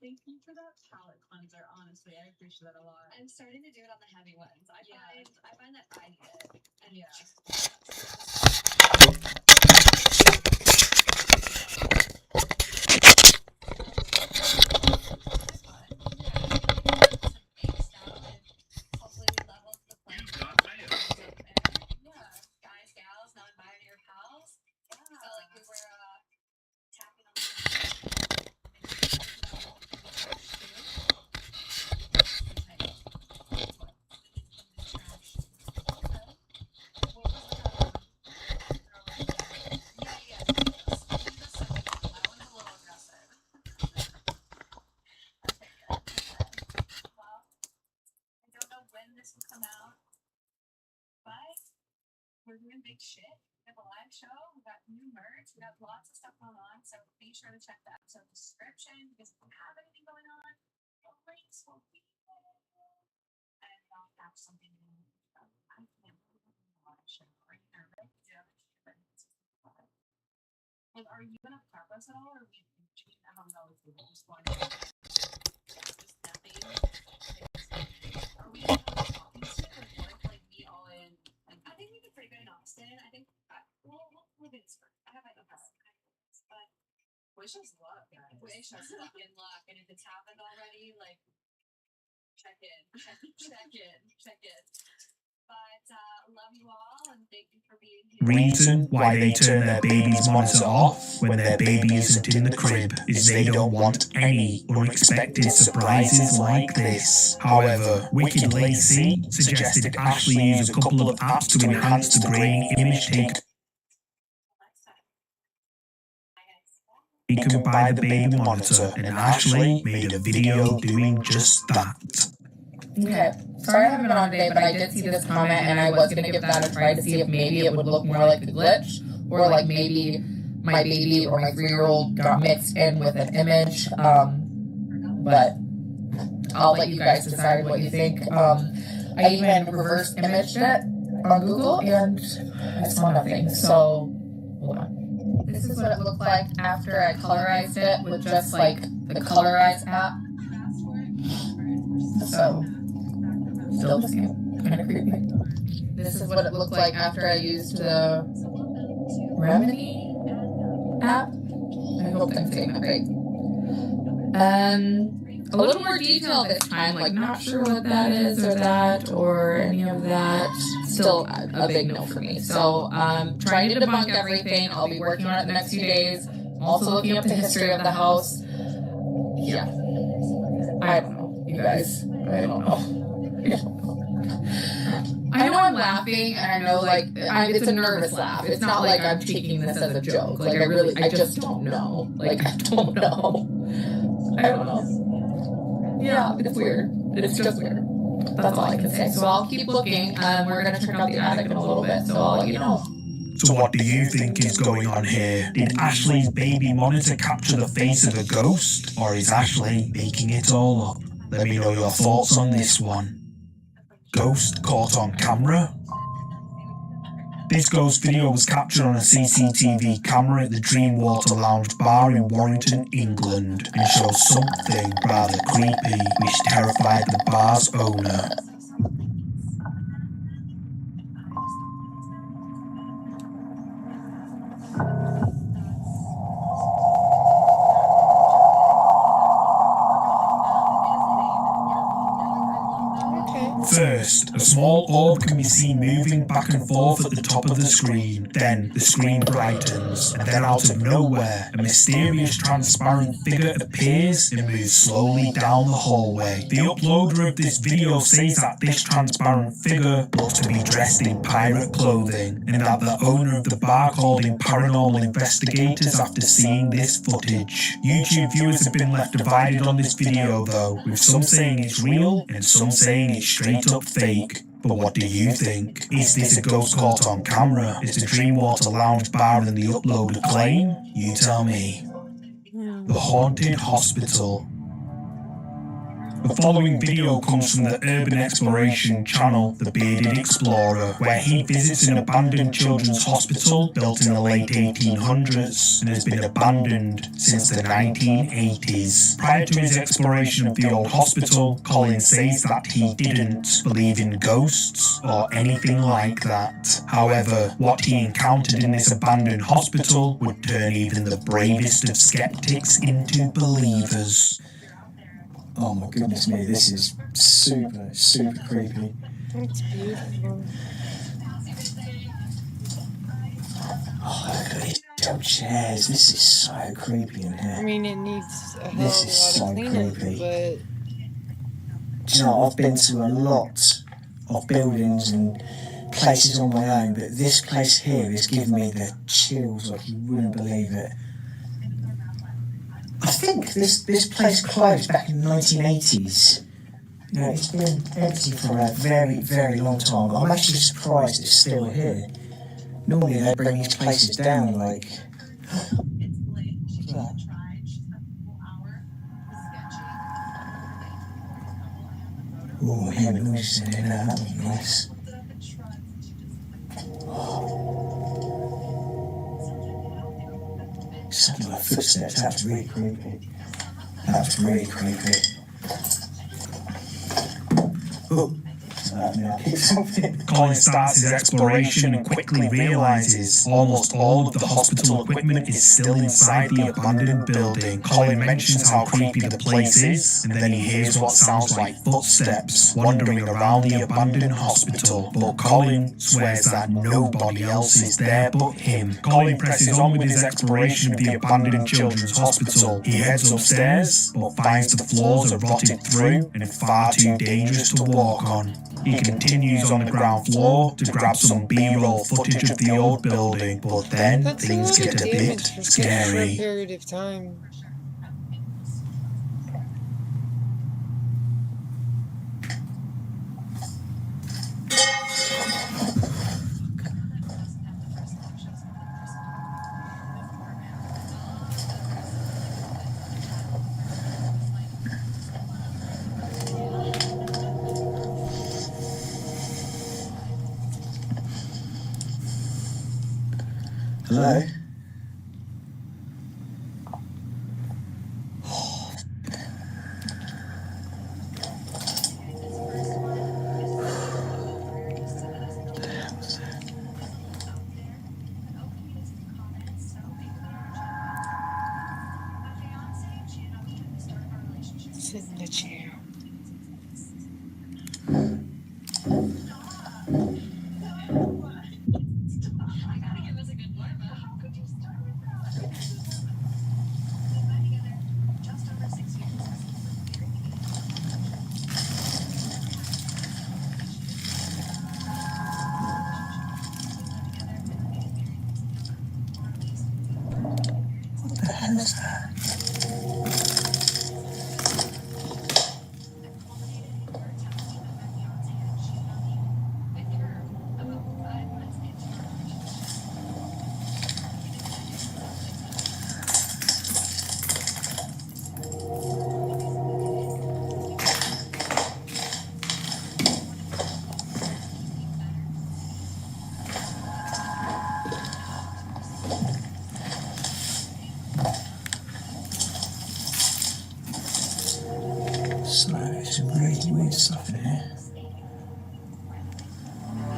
Thank you for that palate cleanser. Honestly, I appreciate that a lot. I'm starting to do it on the heavy ones. I find that I need it. And Yeah. Hopefully we level the playing field. Yeah. Guys, gals, non-binary pals. Yeah. Felt like we were tapping on the will come out, but we're doing big shit. We have a live show. We got new merch. We got lots of stuff going on. So be sure to check the episode description because if you have anything going on, the links will be there. And I'll have something new. I can't believe the live show. Are you nervous? Yeah. Like, are you gonna prep us at all, or we how we always do it? Just one. Just nothing. Are we talking shit or what? Like me all in? I think we did pretty good in Austin. I think we'll get this. I have my own but wish us luck, guys. Wish us fucking luck. And if it's happened already, like check in. But love you all and thank you for being here. Reason why they turn their baby's monitor off when their baby isn't in the crib is they don't want any unexpected surprises like this. However, Wicked Lacey suggested Ashley use a couple of apps to enhance the grain image taken by the baby monitor, and Ashley made a video doing just that. Okay, sorry I haven't been on today, but I did see this comment and I was going to give that a try to see if maybe it would look more like a glitch or like maybe my baby or my 3-year-old got mixed in with an image. But I'll let you guys decide what you think. I even reverse imaged it on Google and I saw nothing. So, hold on. This is what it looked like after I colorized it with just like the Colorize app. So, still just kind of creepy. This is what it looked like after I used the Remedy app. I hope I'm saying that right. A little more detail this time, like not sure what that is or any of that. Still a big no for me. So trying to debunk everything. I'll be working on it the next few days. I'm also looking up the history of the house. Yeah. I don't know, you guys. I don't know. I know I'm laughing, and I know, like, it's a nervous laugh. It's not like I'm taking this as a joke. Like, I just don't know. Like, I don't know. I don't know. Yeah, it's weird. It's just weird. That's all I can say. So I'll keep looking. We're going to check out the attic in a little bit, so I'll let you know. So what do you think is going on here? Did Ashley's baby monitor capture the face of a ghost? Or is Ashley making it all up? Let me know your thoughts on this one. Ghost caught on camera? This ghost video was captured on a CCTV camera at the Dreamwater Lounge bar in Warrington, England, and shows something rather creepy which terrified the bar's owner. First, a small orb can be seen moving back and forth at the top of the screen. Then, the screen brightens, and then out of nowhere, a mysterious transparent figure appears and moves slowly down the hallway. The uploader of this video says that this transparent figure looks to be dressed in pirate clothing, and that the owner of the bar called in paranormal investigators after seeing this footage. YouTube viewers have been left divided on this video though, with some saying it's real and some saying it's straight up fake. But what do you think? Is this a ghost caught on camera? Is the Dreamwater Lounge bar and the uploader claim? You tell me. The Haunted Hospital. The following video comes from the urban exploration channel, The Bearded Explorer, where he visits an abandoned children's hospital built in the late 1800s and has been abandoned since the 1980s. Prior to his exploration of the old hospital, Colin says that he didn't believe in ghosts or anything like that. However, what he encountered in this abandoned hospital would turn even the bravest of skeptics into believers. Oh my goodness me, this is super, super creepy. It's beautiful. Oh, look at these damn chairs. This is so creepy in I here. mean, it needs a hell This of is a so lot of cleanup, creepy. but Do you know, I've been to a lot of buildings and places on my own, but this place here is giving me the chills like you wouldn't believe it. I think this place closed back in the 1980s. You know, it's been empty for a very, very long time. I'm actually surprised it's still here. Normally they bring these places down, like... It's late. She Yeah. tried. She's got a full hour. It's sketchy. Oh, hearing noises in here now, that was nice. Put up and shrugs and she just Something like footsteps, that was really creepy. That was really creepy. Oh, I kicked something. Colin starts his exploration and quickly realizes almost all of the hospital equipment is still inside the abandoned building. Colin mentions how creepy the place is, and then he hears what sounds like footsteps wandering around the abandoned hospital. But Colin swears that nobody else is there but him. Colin presses on with his exploration of the abandoned children's hospital. He heads upstairs, but finds the floors are rotted through and far too dangerous to walk on. He continues on the ground floor to grab some B-roll footage of the old building, but then that's a things lot of get a damage bit for such a short scary. period of time. Hello? Sit in the chair. What the hell is that? So, there's some really weird stuff in here.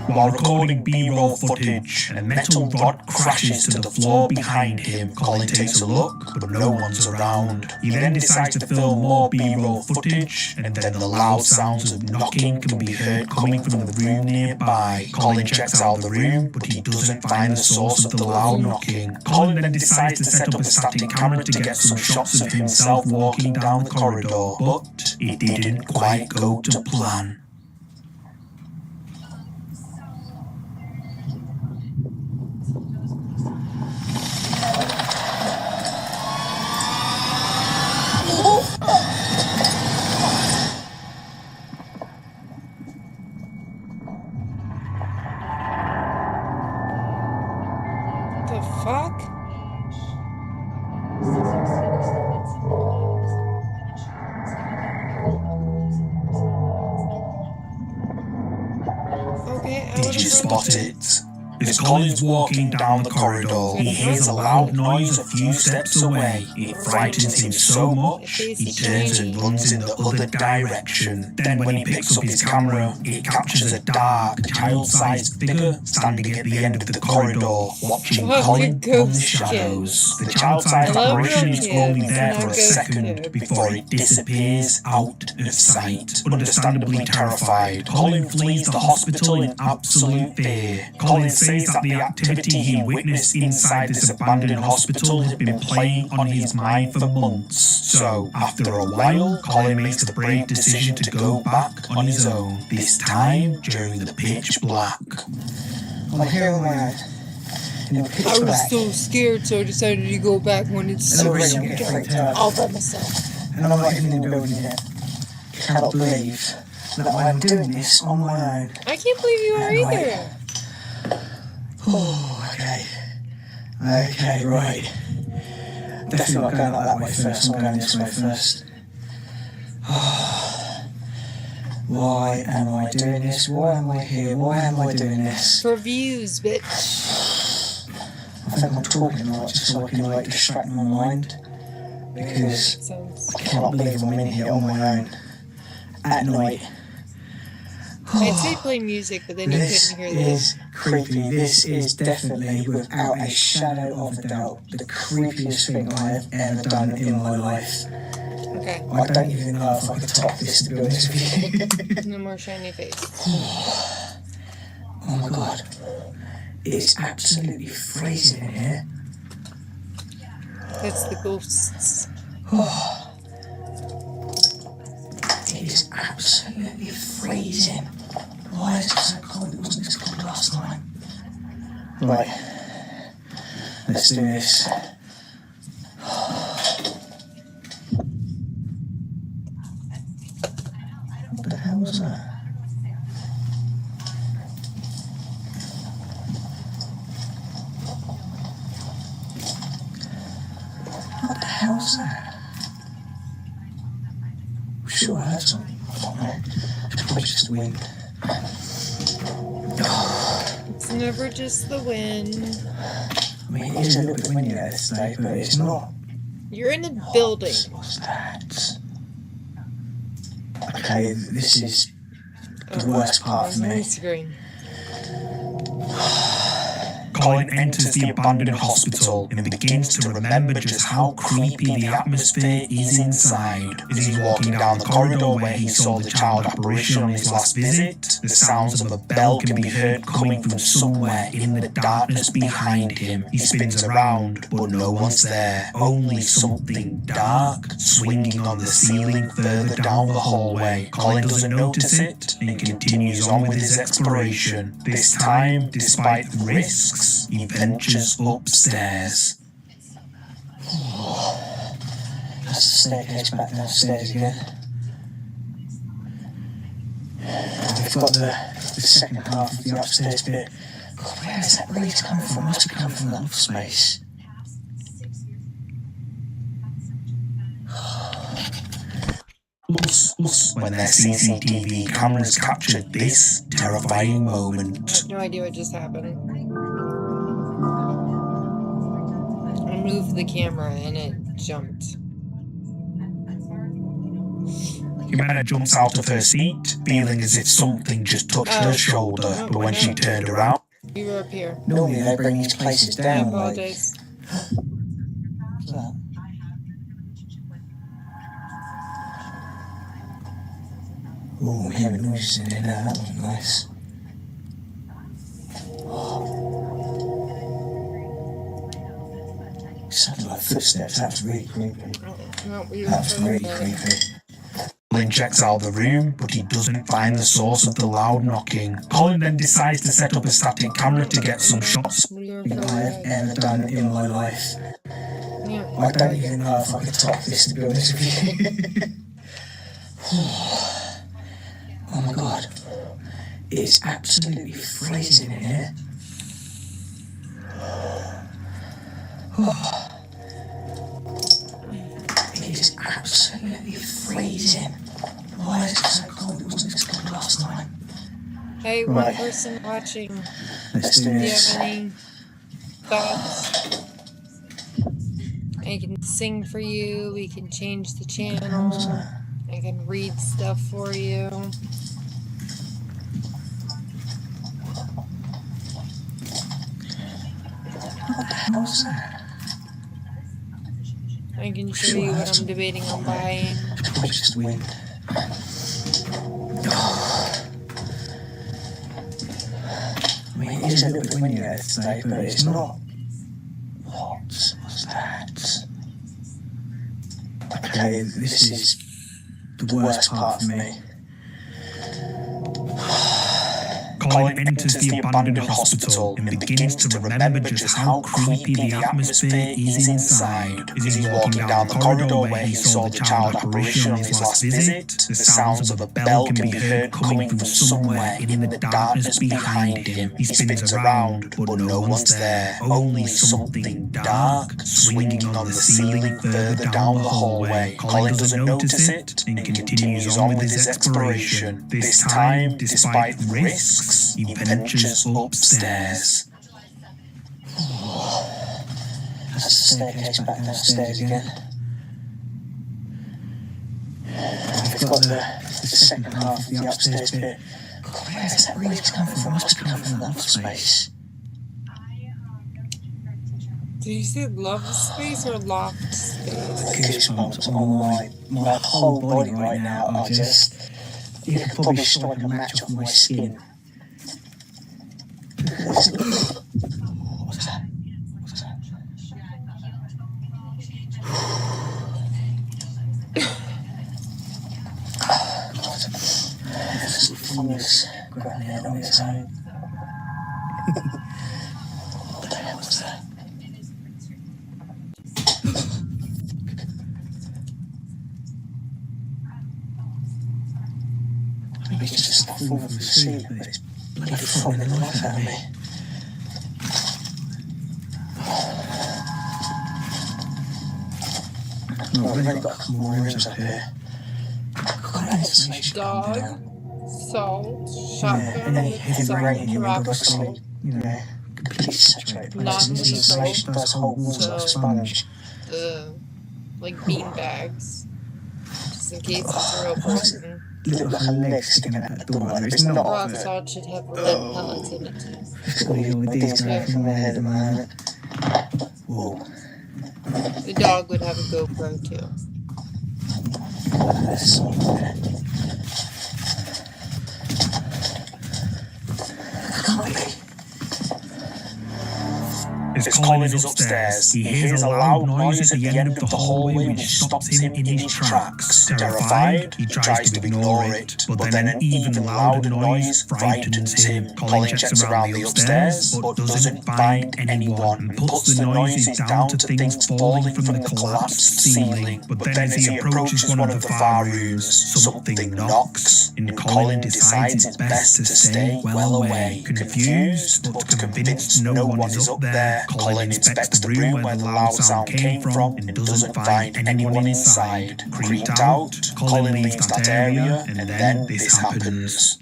While recording B-roll footage, a metal rod crashes to the floor behind him. Colin takes a look, but no one's around. He then decides to film more B-roll footage, and then the loud sounds of knocking can be heard coming from the room nearby. Colin checks out the room, but he doesn't find the source of the loud knocking. Colin then decides to set up a static camera to get some shots of himself walking down the corridor, but it didn't quite go to plan. The fuck? to spot it. As Colin's walking down the corridor, he hears a loud noise a few steps away. It frightens him so much, he turns and runs in the other direction. Then when he picks up his camera, it captures a dark, child-sized figure standing at the end of the corridor, watching Oh, Colin good from the ghost shadows. The child-sized I love apparition ghost is only kids. there Not for a ghost second kids. before it disappears out of sight. Understandably terrified, Colin flees the hospital in absolute fear. Colin says that the activity he witnessed inside this abandoned hospital has been playing on his mind for months. So, after a while, Colin makes the brave decision to go back on his own, this time during the pitch black. I'm here on my own. In the pitch I was black. so scared, so I decided to go back when it's And already super I'm getting dark. freaked out. All by myself. And I'm not even in the building yet. Cannot believe that I am doing this on my own. I can't believe you are either. Oh, okay. Okay, right. Definitely not going like that way first. I'm going this way first. Why am I doing this? Why am I here? Why am I doing this? For views, bitch. I think I'm talking a lot just so I can like distract my mind. Because Sounds. I cannot believe I'm in here on my own. At night. I'd say play music, but then you This couldn't hear this. is creepy. This is definitely, without a shadow of a doubt, the creepiest thing I have ever done in my life. Okay. I don't even know if I could top this, to be honest with you. No more shiny face. Oh my god. It's absolutely freezing in here. That's the ghosts. It is absolutely freezing. Why is it so cold? It wasn't this cold last night. Right. Let's do this. What the hell was that? What the hell was that? I'm sure I heard something. I don't know. It's probably just the wind. It's never just the wind. I mean, it is a little bit windy out this day, but it's not. You're in a building. What's that? Okay, this is the worst part for me. Screen. Colin enters the abandoned hospital and begins to remember just how creepy the atmosphere is inside. As he's walking down the corridor where he saw the child apparition on his last visit, the sounds of a bell can be heard coming from somewhere in the darkness behind him. He spins around, but no one's there. Only something dark swinging on the ceiling further down the hallway. Colin doesn't notice it and continues on with his exploration. This time, despite the risks, he ventures upstairs. That's the staircase back downstairs again. We've got the second half of the upstairs bit. God, where is that breeze coming from? Must be coming from that office space. When their CCTV cameras captured this terrifying moment. No idea what just happened. I moved the camera and it jumped. Jimena jumps out of her seat, feeling as if something just touched her shoulder, but when she turned around, You were up here. Normally they bring these places I down, like. apologize. What's that? Oh, I'm hearing noises in there now. That wasn't nice. It sounded like footsteps. That was really creepy. No, we That was were really creepy. Colin checks out the room, but he doesn't find the source of the loud knocking. Colin then decides to set up a static camera to get some shots. We were Thing I have ever done in my life. Yeah. I don't even know if I could top this, to be honest with you. Oh my god. It's absolutely freezing in here. It is absolutely freezing. Why is it so cold? It wasn't this cold last night. Hey, Alright, one Right. person watching. Let's do Do you this. have any thoughts? I can sing for you, we can change the channel, I can read stuff for you. What's that? I can show you what I'm debating on buying. It's probably just wind. I mean, it is a little bit windy out today, but it's not. What's that? Okay, this is the worst part for me. Colin enters the abandoned hospital and begins to remember just how creepy the atmosphere is inside. As he's walking down the corridor where he saw the child apparition on his last visit, the sounds of a bell can be heard coming from somewhere in the darkness behind him. He spins around, but no one's there, only something dark swinging on the ceiling further down the hallway. Colin doesn't notice it and continues on with his exploration. This time, despite risks, he ventures upstairs. That's the staircase back downstairs again. We've got the second half of the upstairs bit. God, where's that breeze coming from? It must be coming from that office space. Did you say love space or loft space? Goosebumps on my whole body right now. I just, you could probably strike a match off my skin. What's that? What's that? There's a fungus growing out on its own. What the hell was that? Maybe it's just falling from the ceiling, but it's bloody frightening the life out of me. Right, we've only got a couple more rooms up here. Dog, salt, Yeah, shotgun, and then heavy salt, rain, you go to tropical, sleep, you know, completely saturated places. This Non-lethal. insulation does hold water like a sponge. like bean bags, just in case it's a real person. Look like a leg sticking out the door. It's not. Rock But salt should have lead pellets in it too. it's got these ideas going from my head at the moment. Whoa. The dog would have a GoPro too. There's something there. Can't be. As Colin is upstairs, he hears a loud noise at the end of the hallway which stops him in his tracks. Terrified, he tries to ignore it, but then an even louder noise frightens him. Colin checks around the upstairs, but doesn't find anyone, and puts the noises down to things falling from the collapsed ceiling. But then as he approaches one of the far rooms, something knocks, and Colin decides it's best to stay well away. Confused, but convinced no one is up there, Colin inspects the room where the loud sound came from and doesn't find anyone inside. Creeped out, Colin leaves that area, and then this happens.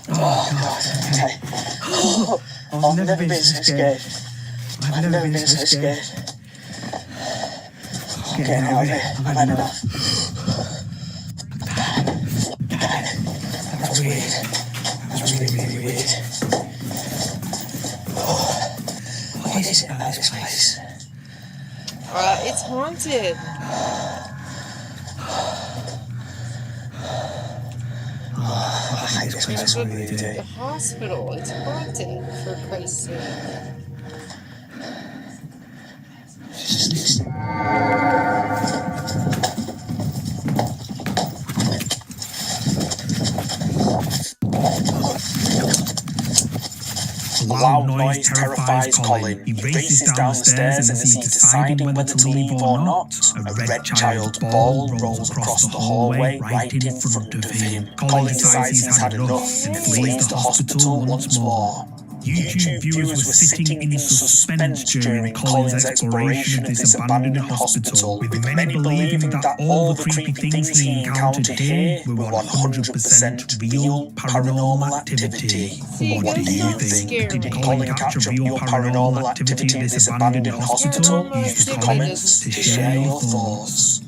Oh, God, okay. Oh, I've never been so scared. I've never been so scared. Getting out of here. I've had enough. That was weird. That was really, really weird. What is it about this place? It's haunted. I hate this place, I really do. The hospital, it's haunted, for Christ's sake. Just listen. A loud noise terrifies Colin. He races down the stairs, and as he's deciding whether to leave or not, a red child's ball rolls across the hallway right in front of him. Colin decides he's had enough and flees the hospital once more. YouTube viewers were sitting in suspense during Colin's exploration of this abandoned hospital, with many believing that all the creepy things he encountered here were 100% real paranormal activity. See, What do ghosts you don't think? scare Did me. Colin capture real paranormal activity at this abandoned hospital? Paranormal Use the activity comments to doesn't share scare your thoughts.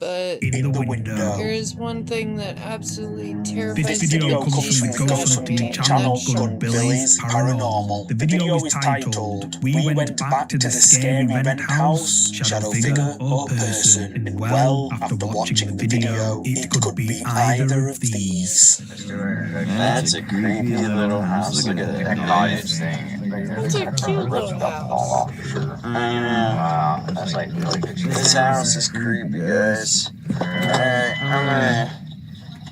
But In the window. here's one thing that absolutely This terrifies video me. comes from the Ghost Hunting channel Gun Billy's Paranormal. The video is titled, We Went Back to the Scary Rent House, Shadow Figure or Person. And well, after watching the video, it could be either of these. That's a creepy little house. Look at that cottage thing. That's a cute little house. Wow, that's like this house is creepy, guys. Alright, I'm gonna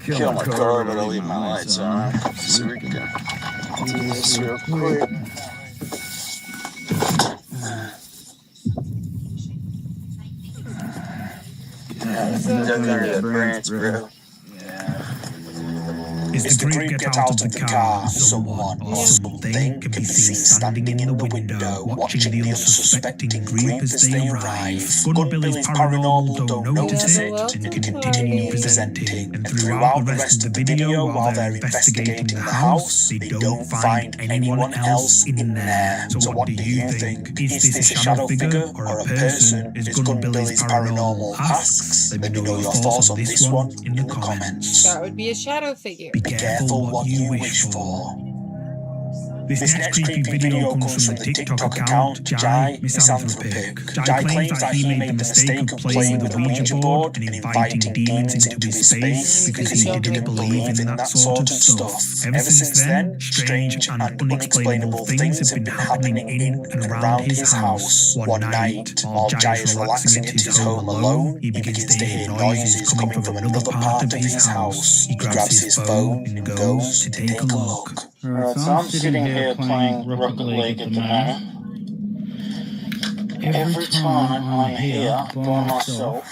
kill my car, but I'll leave my lights on. So we can do this real quick. Dug under that branch, bro. As the group get out of the car, someone or something can be seen standing in the window, watching the unsuspecting group as they arrive. Gun Billy's Paranormal don't notice it and continue presenting. And throughout the rest of the video, while they're investigating the house, they don't find anyone else in there. So what do you think? Is this a shadow figure or a person? As Gun Billy's Paranormal asks. Let me know your thoughts on this one in the comments. That would be a shadow figure. Be careful what you wish for. This next creepy video comes from the TikTok account Jai Misanthropic. Jai claims that he made the mistake of playing with a Ouija board and inviting demons into his space because he didn't believe in that sort of stuff. Ever since then, strange and unexplainable things have been happening in and around his house. One night, while Jai is relaxing at his home alone, he begins to hear noises coming from another part of his house. He grabs his phone and goes to take a look. Alright, so I'm sitting here playing Rocket League at the moment. Every time I'm here by myself,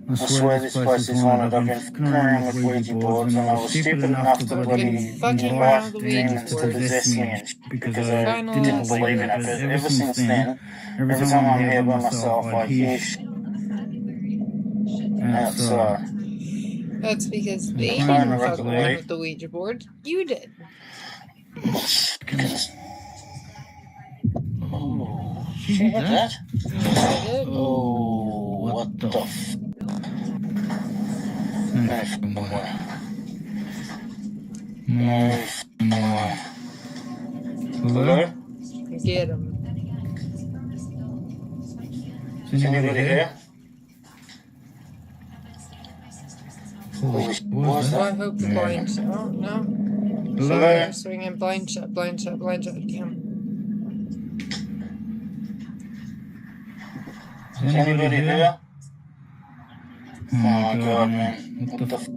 I swear this place is haunted. I've been fucking around with Ouija boards and I was stupid enough to bloody Fucking around invite with Ouija demons to boards. possess me and shit because I Final didn't answer. believe in it. But ever since then, every time I'm here by myself, I hear shit outside. That's because they Fine, didn't Rocket fuck around League. with the Ouija board. You did. Oh, you heard that? I did. Oh, what the f... No f***ing way. No f***ing way. Hello? Get him. Is anybody here? Holy sh**, what was Oh, I that? hope the blind shot. Oh, no. Hello? They're swinging blind shot, blind shot, blind shot. Damn. Is anybody here? Oh my god, man. What the f***?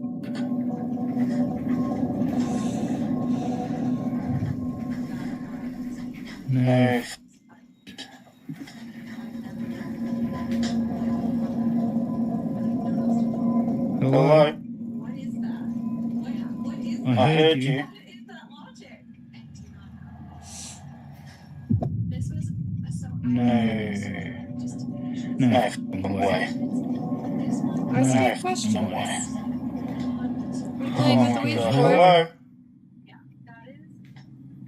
No f***. Hello? What is that? What is I heard you. What is that logic? This was so No. No f***ing way. I see No a question. f***ing way. We're playing with the Ouija board. Hello? that is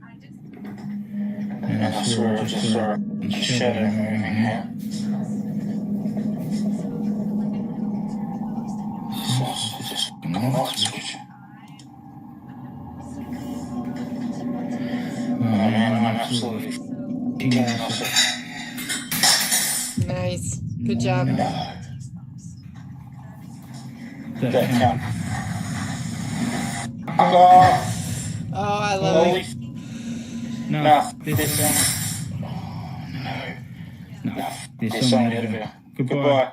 I just And I swear I just saw a shadow moving here. Just lost it. Oh man, I'm absolutely f***ing lost it. Nice. Good job. That count. God, Oh, I love holy it. f***. No, this one. No, this on out of here. Goodbye.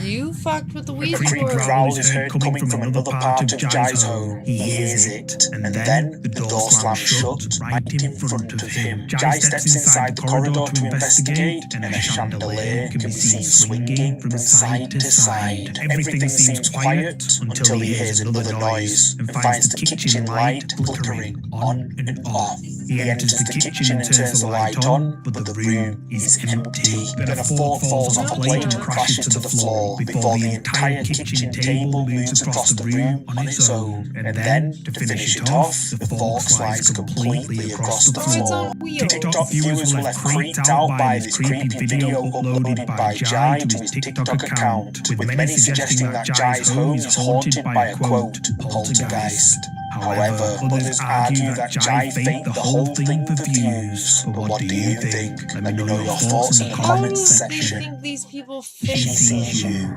You fucked with the A Ouija creepy board. growl is heard coming from another part of Jai's home. He hears it, and then the door slams shut right in front of him. Jai steps inside the corridor to investigate, and a chandelier can be seen swinging from side to side. Everything seems quiet until he hears another noise and finds the kitchen light flickering on and off. He enters the kitchen and turns the light on, but the room is empty. Then a fork falls on a plate and crashes to the floor before the entire kitchen table moves across the room on its own. And then, to finish it off, the fork slides completely across the Oh, it's floor. on wheels. TikTok viewers were left creeped out by this creepy video uploaded by Jai to his TikTok account, with many suggesting that Jai's home is haunted by a quote, poltergeist. However, others argue that Jai faked the whole thing for views. But what do you think? Let me know your thoughts in the How do comments you section. think these people She fake sees you.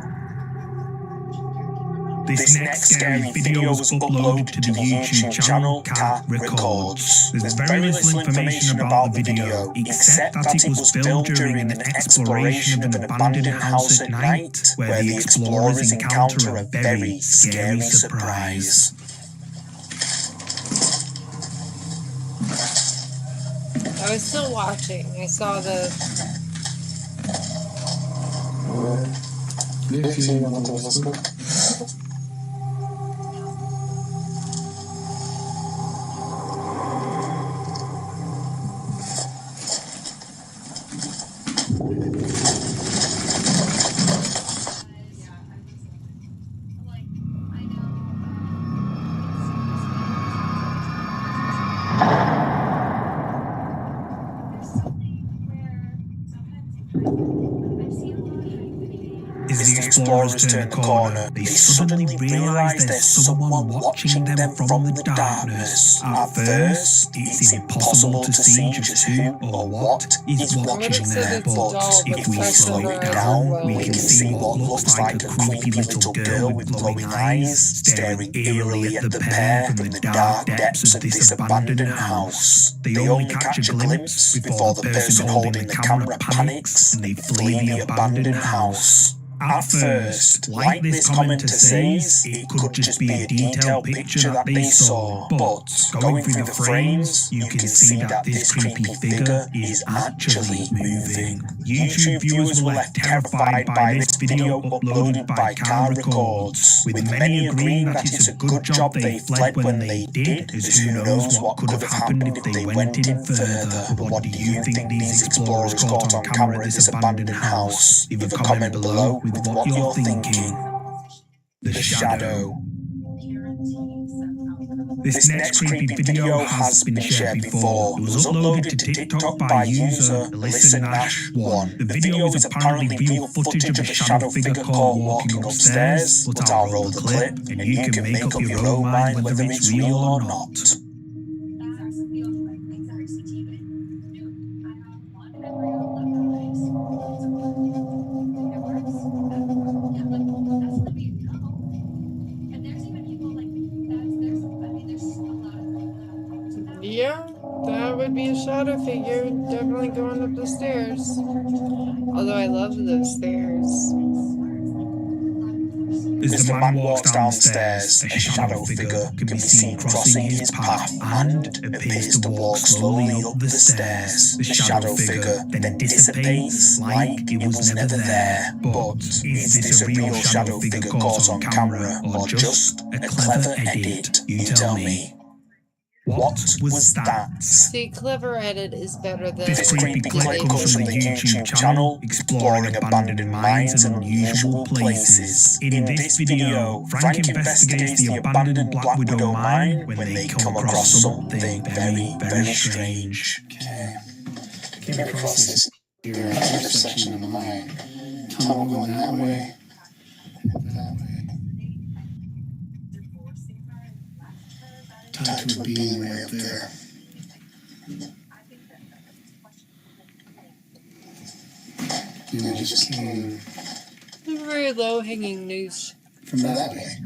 This next scary video was uploaded to the YouTube channel Cat Records. There's very little information about the video, except that it was filmed during an exploration of an abandoned house at night, where the explorers encounter a very scary surprise. I was still watching. I saw the. As the explorers turn the corner, they suddenly realise there's someone watching them from the darkness. At first, it's impossible to see just who or what is watching there, but if we slow it down, we can see what looks like a creepy little girl with glowing eyes staring eerily at the pair from the dark depths of this abandoned house. They only catch a glimpse before the person holding the camera panics and they flee the abandoned house. At first, like this commenter says, it could just be a detailed picture that they saw, but going through the frames, you can see that this creepy figure is actually moving. YouTube viewers were left terrified by this video uploaded by Car Records, with many agreeing that it's a good job they fled when they did, as who knows what could have happened if they went in further. But what do you think these explorers caught on camera at this abandoned house? Leave a comment below with what you're thinking. The Shadow. This next creepy video has been shared before. It was uploaded to TikTok by user ListenAsh1. The video is apparently real footage of a shadow figure caught walking upstairs, but I'll roll the clip and you can make up your own mind whether it's real or not. Yeah, that would be a shadow figure. Definitely going up the stairs. Although I love those stairs. As the man walks down the stairs, a shadow figure can be seen crossing his path and appears to walk slowly up the stairs. The shadow figure then dissipates like it was never there. But is this a real shadow figure caught on camera or just a clever edit? You tell me. What was that? See, clever edit is better than. This creepy clip comes from the YouTube channel Exploring Abandoned Mines and Unusual Places. In this video, Frank investigates the abandoned Black Widow mine when they come across something very, very strange. Okay. Came across this intersection of the mine. Tunnel going that way. That way. Tied to a beam way up there. And I just came Very low hanging news. from that way.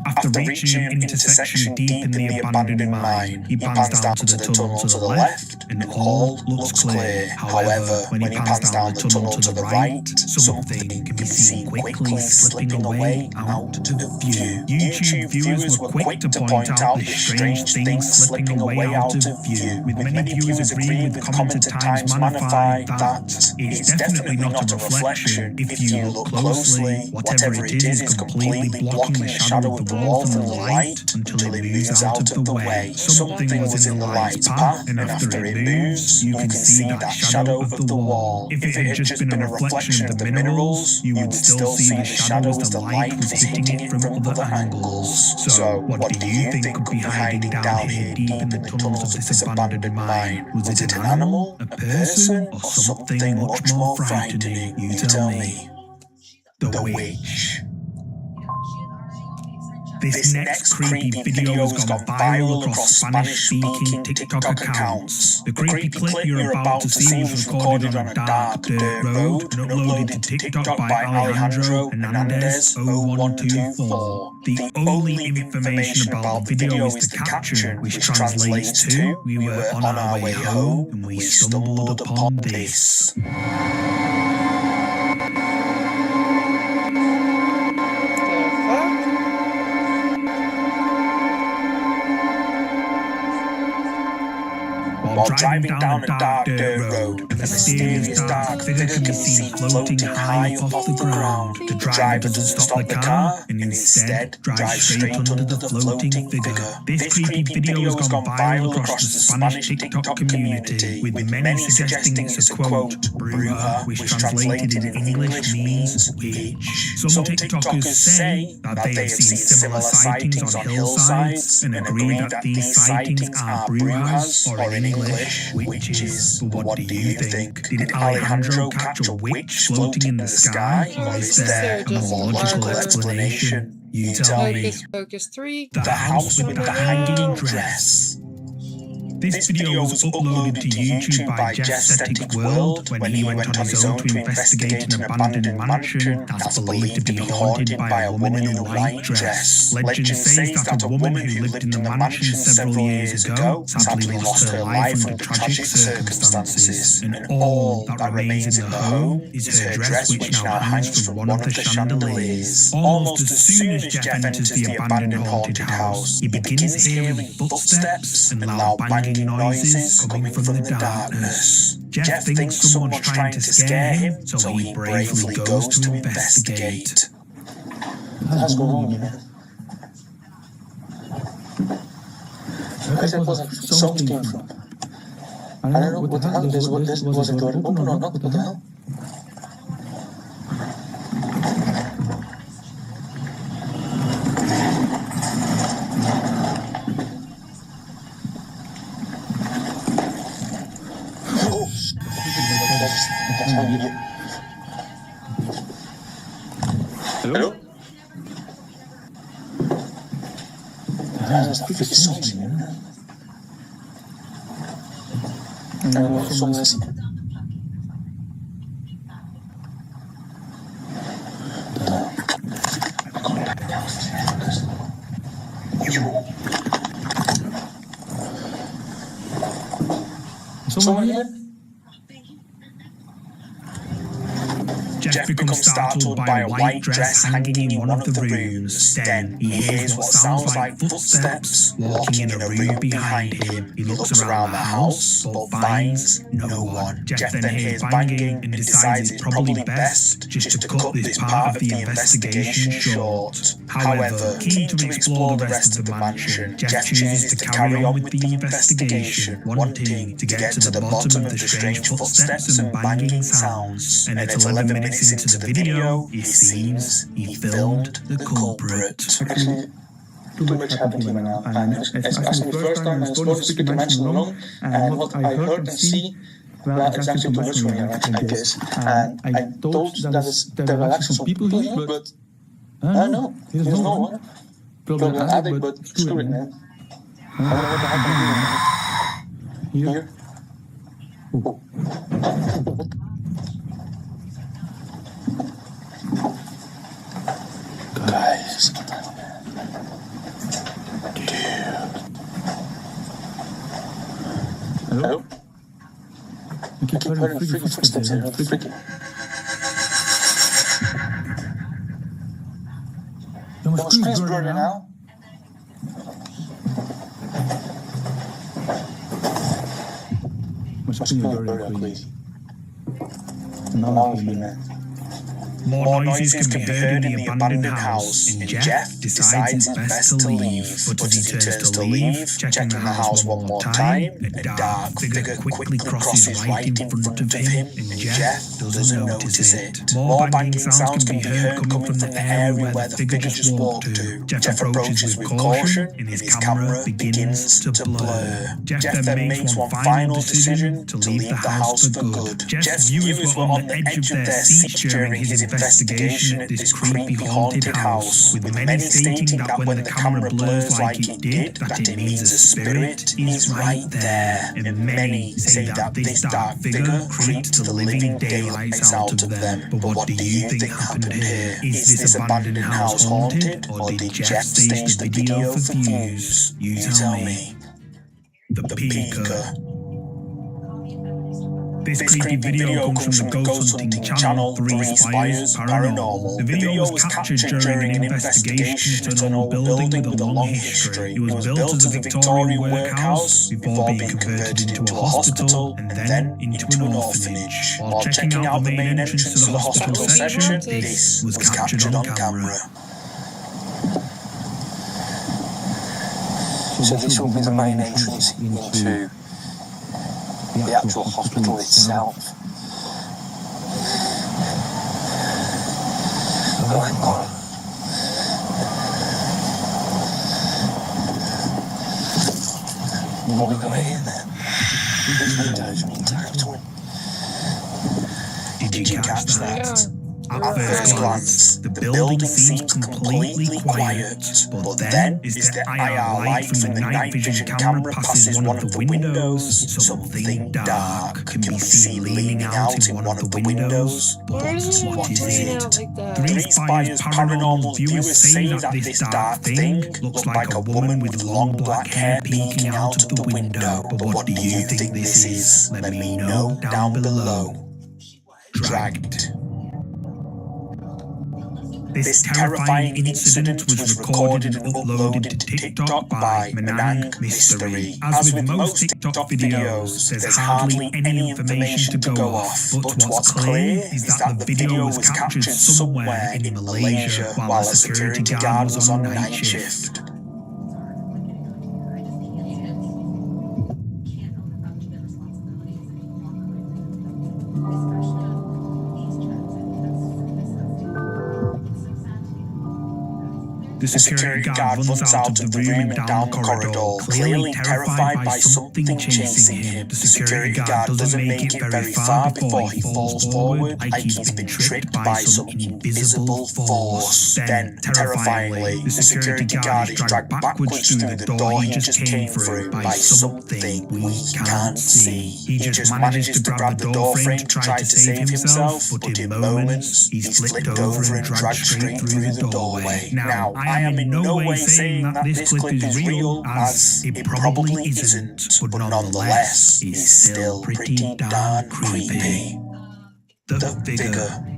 After reaching an intersection deep in the abandoned mine, he pans down to the tunnel to the left, and all looks clear. However, when he pans down the tunnel to the right, something can be seen quickly slipping away out of view. YouTube viewers were quick to point out this strange thing slipping away out of view, with many viewers agreeing with commented Times Manify that it's definitely not a reflection. If you look closely, whatever it is completely blocking the shadow of the wall from the light until it moves out of the way. Something was in the light's path, and after it moves, you can see that shadow of the wall. If it had just been a reflection of the minerals, you would still see the shadow as the light was hitting it from other angles. So, what do you think could be hiding down here deep in the tunnels of this abandoned mine? Was it an animal, a person, or something much more frightening? You tell me. The Witch. This next creepy video has gone viral across Spanish-speaking TikTok accounts. The creepy clip you're about to see was recorded on a dark dirt road and uploaded to TikTok by Alejandro Hernandez 0124. The only information about the video is the caption, which translates to, "We were on our way home and we stumbled upon this." While driving down a dark dirt road, a mysterious dark figure can be seen floating high up off the ground. The driver doesn't stop the car and instead drives straight under the floating figure. This creepy video has gone viral across the Spanish TikTok community, with many suggesting it's a quote, bruja, which translated in English means witch. Some TikTokers say that they have seen similar sightings on hillsides and agree that these sightings are brujas, or in English, witches. But what do you think? Did Alejandro catch a witch floating in the sky, or is there a more logical explanation? You tell me. Hocus Pocus 3. The house with the hanging dress. This video was uploaded to YouTube by Jessthetic World when he went on his own to investigate an abandoned mansion that's believed to be haunted by a woman in a white dress. Legend says that a woman who lived in the mansion several years ago sadly lost her life under tragic circumstances, and all that remains in the home is her dress, which now hangs from one of the chandeliers. Almost as soon as Jeff enters the abandoned haunted house, he begins hearing footsteps and loud banging noises coming from the darkness. Jeff thinks someone's trying to scare him, so he bravely goes to investigate. What's going on here? I said, something came from. I don't know what the hell this was. Was the door open or not? What the hell? Hello? There's something in there. Someone's... Someone here? Jeff becomes startled by a white dress hanging in one of the rooms. Then he hears what sounds like footsteps walking in a room behind him. He looks around the house but finds no one. Jeff then hears banging and decides it's probably best just to cut this part of the investigation short. However, keen to explore the rest of the mansion, Jeff chooses to carry on with the investigation, wanting to get to the bottom of the strange footsteps and banging sounds. And at 11 minutes into the video, it seems he filmed the culprit. Actually, too much happened right now. And it's actually the first time I was supposed to speak to dimension alone, and what I heard and see, well, it's actually too much for me, I guess. And I thought that there were actually some people here, but no, there's no one. Probably an attic, but screw it, man. I don't know what the heck I'm doing. Here? Oh. Guys, dude. Hello? I keep hearing freaking footsteps here. Freaking. My screen's blurry now. My screen's blurry, crazy. Now I'm man. More noises can be heard in the abandoned house, and Jeff decides it's best to leave. But as he turns to leave, checking the house one more time, a dark figure quickly crosses right in front of him, and Jeff doesn't notice it. More banging sounds can be heard coming from the area where the figure just walked to. Jeff approaches with caution, and his camera begins to blur. Jeff then makes one final decision to leave the house for good. Jeff's viewers were on the edge of their seats during his investigation at this creepy haunted house, with many stating that when the camera blurs like it did, that it means a spirit is right there, and many say that this dark figure creeps the living daylights out of them. But what do you think happened here? Is this abandoned house haunted, or did Jeff stage the video for views? You tell me. The Peeker. This creepy video comes from the ghost hunting channel 3 Spires Paranormal. The video was captured during an investigation into an old building with a long history. It was built as a Victorian workhouse before being converted into a hospital and then into an orphanage. While checking out the main entrance to the hospital section, this was captured on camera. So this will be the main entrance into the actual hospital itself. Oh my God. What have we got here then? These windows are intact. Did you catch that? At first glance, the building seems completely quiet, but then, as the IR light from the night vision camera passes one of the windows, something dark can be seen leaning out in one of the windows. But Why does it what is lean it? out like that? 3 Spires Paranormal viewers say that this dark thing looks like a woman with long black hair peeking out of the window. But what do you think this is? Let me know down below. Dragged. This terrifying incident was recorded and uploaded to TikTok by Menang Mystery. As with most TikTok videos, there's hardly any information to go off, but what's clear is that the video was captured somewhere in Malaysia while a security guard was on night shift. The security guard runs out of the room and down the corridor, clearly terrified by something chasing him. The security guard doesn't make it very far before he falls forward, like he's been tripped by some invisible force. Then, terrifyingly, the security guard is dragged backwards through the door he just came through by something we can't see. He just manages to grab the door frame to try to save himself, but in moments, he's flipped over and dragged straight through the doorway. Now, I am in no way saying that this clip is real, as it probably isn't, but nonetheless, it's still pretty darn creepy. The Figure.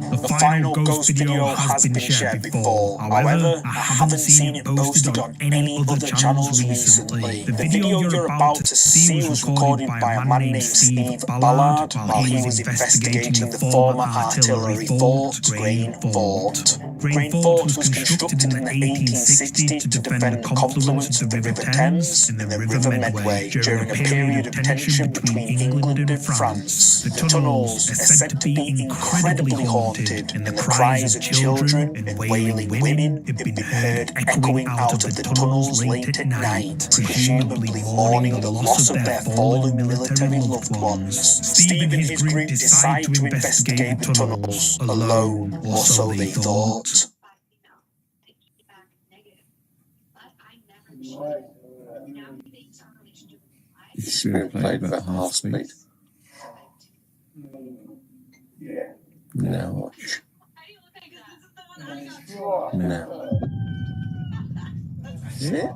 The final ghost video has been shared before. However, I haven't seen it posted on any other channels recently. The video you're about to see was recorded by a man named Steve Ballard while he was investigating the former artillery fort, Grain Fort. Grain Fort was constructed in the 1860s to defend the confluence of the River Thames and the River Medway during a period of tension between England and France. The tunnels are said to be incredibly haunted, and the cries of children and wailing women have been heard echoing out of the tunnels late at night, presumably mourning the loss of their fallen military loved ones. Steve and his group decide to investigate the tunnels alone, or so they thought. This spirit played about half speed. Now watch. No. Yeah.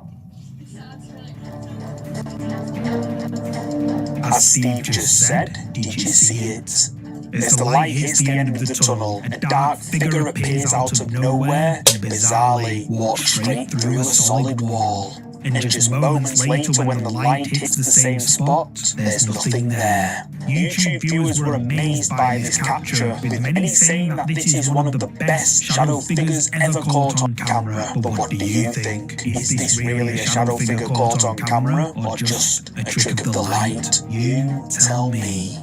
As Steve just said, did you see it? As the light hits the end of the tunnel, a dark figure appears out of nowhere and bizarrely walks straight through a solid wall. And just moments later, when the light hits the same spot, there's nothing there. YouTube viewers were amazed by this capture, with many saying that this is one of the best shadow figures ever caught on camera. But what do you think? Is this really a shadow figure caught on camera, or just a trick of the light? You tell me.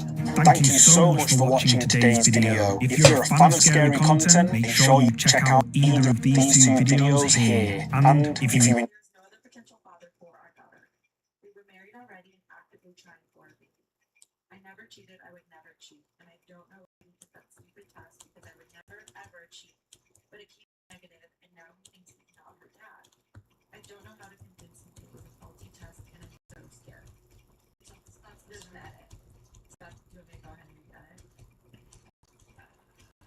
Thank you so much for watching today's video. If you're a fan of scary content, make sure you check out either of these two videos here. And if you There's no other potential father for our daughter. We were married already and actively trying for a baby. I never cheated, I would never cheat, and I don't know why he took that stupid test because I would never ever cheat. But it came negative, and now he thinks he's not her dad. I don't know how to convince him to do his faulty test, and I'm so scared. There's an edit. So that's, do you want me to go ahead and read it?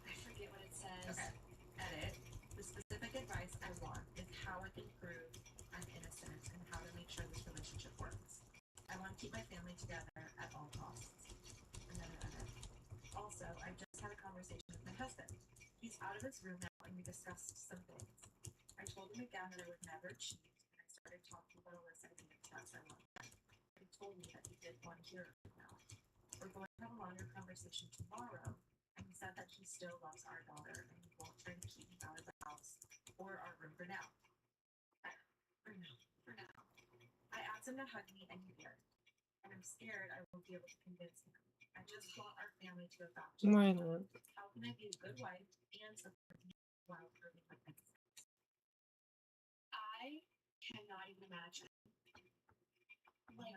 I forget what it says. Okay. Edit. The specific advice I want is how I can prove I'm innocent and how to make sure this relationship works. I want to keep my family together at all costs. And then edit. Also, I just had a conversation with my husband. He's out of his room now and we discussed some things. I told him again that I would never cheat and I started talking about Alyssa and the test I want. He told me that he did want to hear it now. We're going to have a longer conversation tomorrow. And he said that he still loves our daughter and he won't try to keep me out of the house or our room for now. For now. I asked him to hug me and he did. And I'm scared I won't be able to convince him. I just want our family to evacuate. Why not? How can I be a good wife and support him while proving my innocence? I cannot even imagine. Like,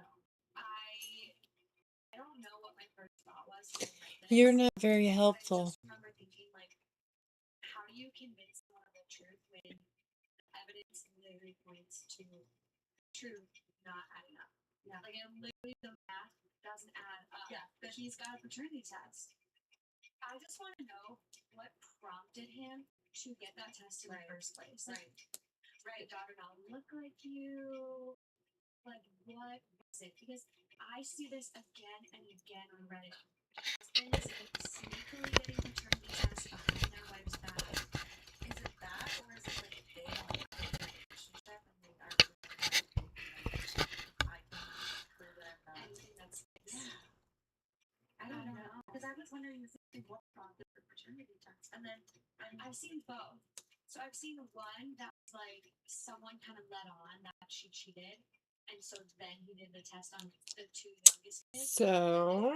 I don't know what my first thought was when I read this. You're not very I helpful. just remember thinking, like, how do you convince someone of the truth when evidence literally points to truth not adding up? Yeah. Like, it literally, the math doesn't add up. Yeah. But he's got a paternity test. I just want to know what prompted him to get that test in the first place. Like, right, daughter not look like you. Like, what was it? Because I see this again and again on Reddit. Husbands sneakily getting paternity tests behind their wife's back. Is it that or is it like they don't have a good relationship and they are I can prove that I'm not. Anything that's I don't know. Because I was wondering what prompted the paternity test. And then I've seen both. So I've seen one that was like someone kind of let on that she cheated, and so then he did the test on the two youngest kids. So,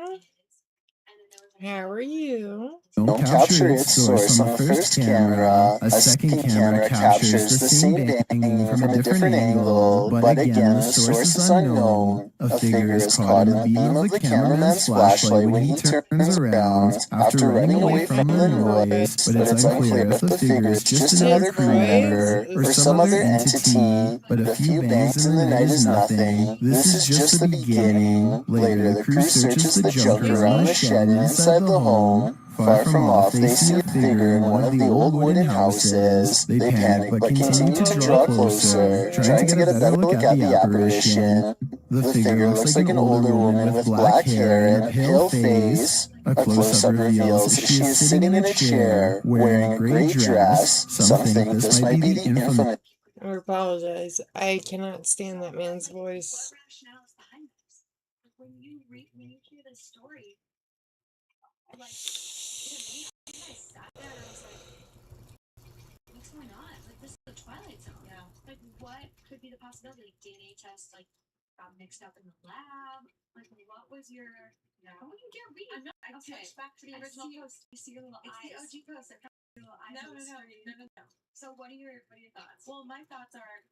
And then there was like how are you? Don't capture its source on the first camera. A second camera captures the same bang from a different angle, but again, the source is unknown. A figure is caught in the beam of the cameraman's flashlight when he turns around after running away from the noise, but it's unclear if the figure is just another crew member or some other entity, but a few bangs in the night is nothing. This is just the beginning. Later, the crew searches the junker around the shed and inside the home. Far from off, they see a figure in one of the old wooden houses. They panic but continue to draw closer, trying to get a better look at the apparition. The figure looks like an older woman with black hair and a pale face. A close-up reveals that she is sitting in a chair, wearing a gray dress. Some think this might be the infamous... I apologize. I cannot stand that man's voice. what rationale is behind this? Like, when you hear this story, like, I sat there and I was like, what's going on? Like, this is the Twilight Zone. Yeah. Like, what could be the possibility? DNA test, like, got mixed up in the lab? Like, what was your... Oh, you can't read. I'm not. I switched back to the original post. You see your little It's eyes. the OG post. It comes Your little eyes No, on no, the no, screen. no. So what are your thoughts? Well, my thoughts are,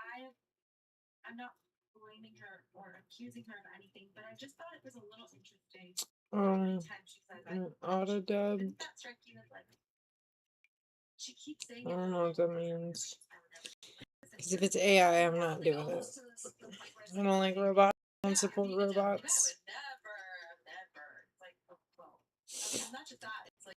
I'm not blaming her or accusing her of anything, but I just thought it was a little interesting. Every time she says An auto dub. didn't that strike you as like? She keeps saying. I don't know what that means. Because if it's AI, I'm not doing it. I don't like robots. I don't support robots. Never. It's like, well, it's not just that. It's like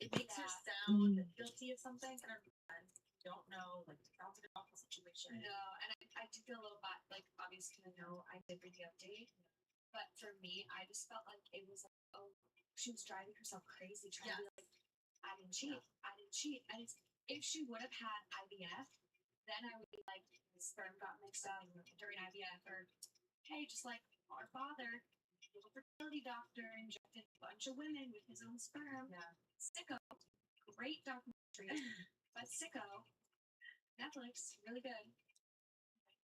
it makes her sound guilty of something, and I don't know. Like, sounds like an awful situation. No, and I do feel a little bad, like, obviously, I know I did read the update, but for me, I just felt like it was like, oh, she was driving herself crazy, trying to be like, I didn't cheat. And if she would have had IVF, then I would be like, sperm got mixed up during IVF, or hey, just like our father, little fertility doctor injected a bunch of women with his own sperm. Yeah. Sicko, great documentary, but Sicko, Netflix, really good.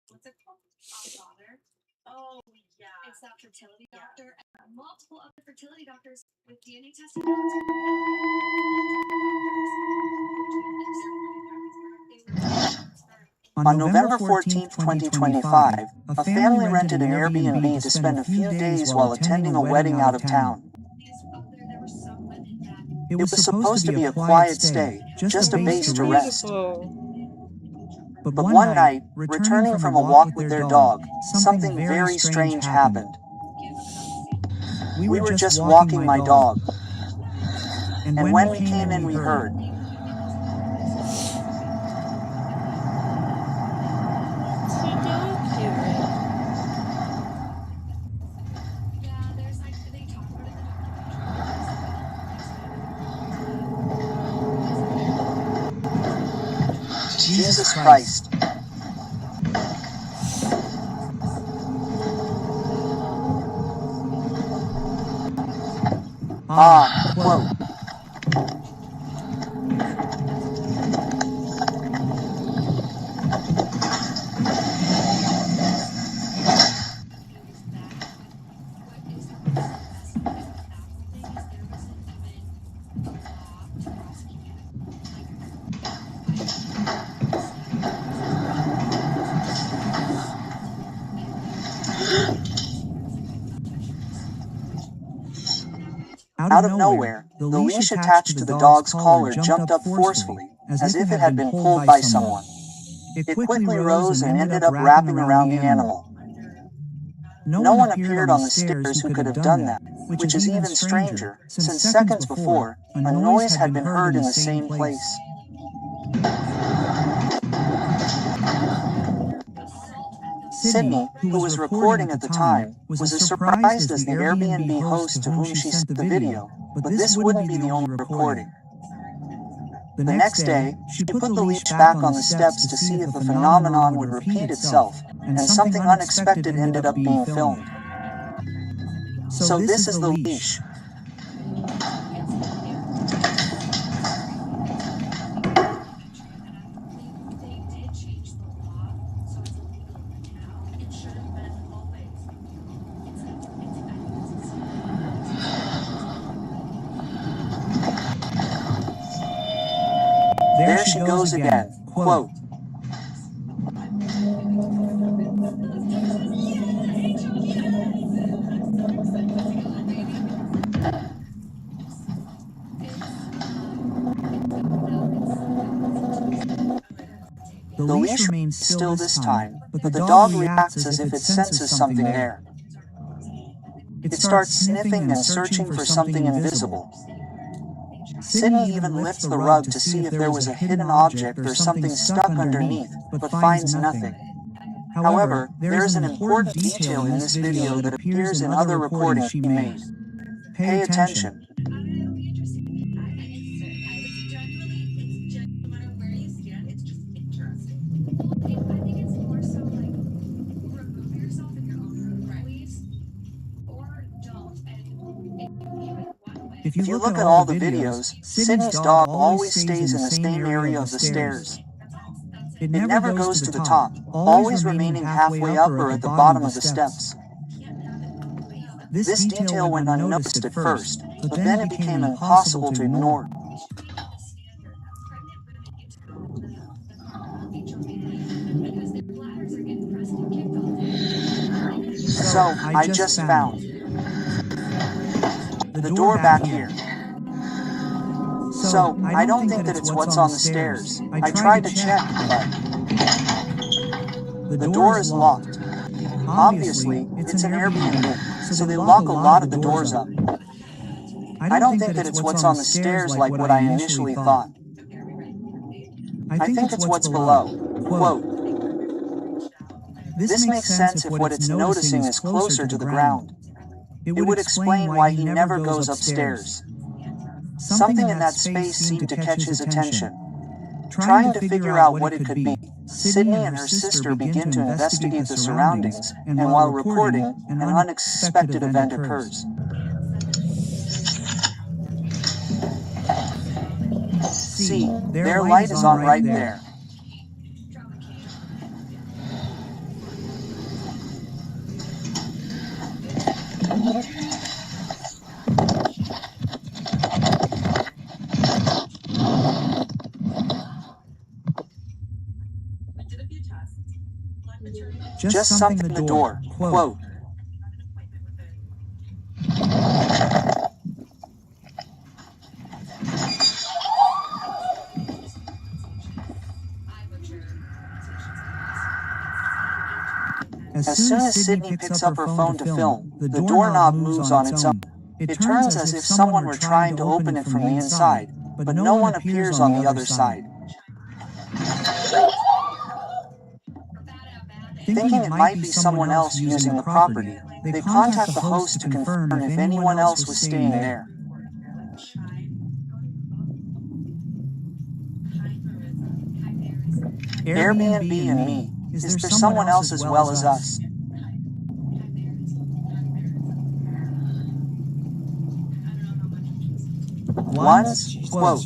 What's it called? Our Father. Oh, yeah. It's that fertility Yeah. doctor and multiple other fertility doctors with DNA testing. On November 14, 2025, a family rented an Airbnb to spend a few days while attending a wedding out of town. It was supposed to be a quiet stay, just a base to rest. Beautiful. But one night, returning from a walk with their dog, something very strange happened. We were just walking my dog, and when we came in, we heard. Jesus Christ. Quote. Out of nowhere, the leash attached to the dog's collar jumped up forcefully, as if it had been pulled by someone. It quickly rose and ended up wrapping around the animal. No one appeared on the stairs who could have done that, which is even stranger, since seconds before, a noise had been heard in the same place. Sydney, who was recording at the time, was as surprised as the Airbnb host to whom she sent the video, but this wouldn't be the only recording. The next day, she put the leash back on the steps to see if the phenomenon would repeat itself, and something unexpected ended up being filmed. So this is the leash. There she goes again, quote. The leash remains still this time, but the dog reacts as if it senses something there. It starts sniffing and searching for something invisible. Sydney even lifts the rug to see if there was a hidden object or something stuck underneath, but finds nothing. However, there is an important detail in this video that appears in other recordings she made. Pay attention. If you look at all the videos, Sydney's dog always stays in the same area of the stairs. It never goes to the top, always remaining halfway up or at the bottom of the steps. This detail went unnoticed at first, but then it became impossible to ignore. So, I just found the door back here. So, I don't think that it's what's on the stairs. I tried to check, but the door is locked. Obviously, it's an Airbnb, so they lock a lot of the doors up. I don't think that it's what's on the stairs like what I initially thought. I think it's what's below. Quote. This makes sense if what it's noticing is closer to the ground. It would explain why he never goes upstairs. Something in that space seemed to catch his attention. Trying to figure out what it could be, Sydney and her sister begin to investigate the surroundings, and while reporting, an unexpected event occurs. See, their light is on right there. I did a few tests. Blood material. Just something in the door. Quote. I have an appointment with it. I butcher As soon as Sydney picks up her phone to film, the doorknob moves on its own. It turns as if someone were trying to open it from the inside, but no one appears on the other side. Thinking it might be someone else using the property, they contact the host to confirm if anyone else was staying there. Airbnb and me. Is there someone else as well as us? Once, quote,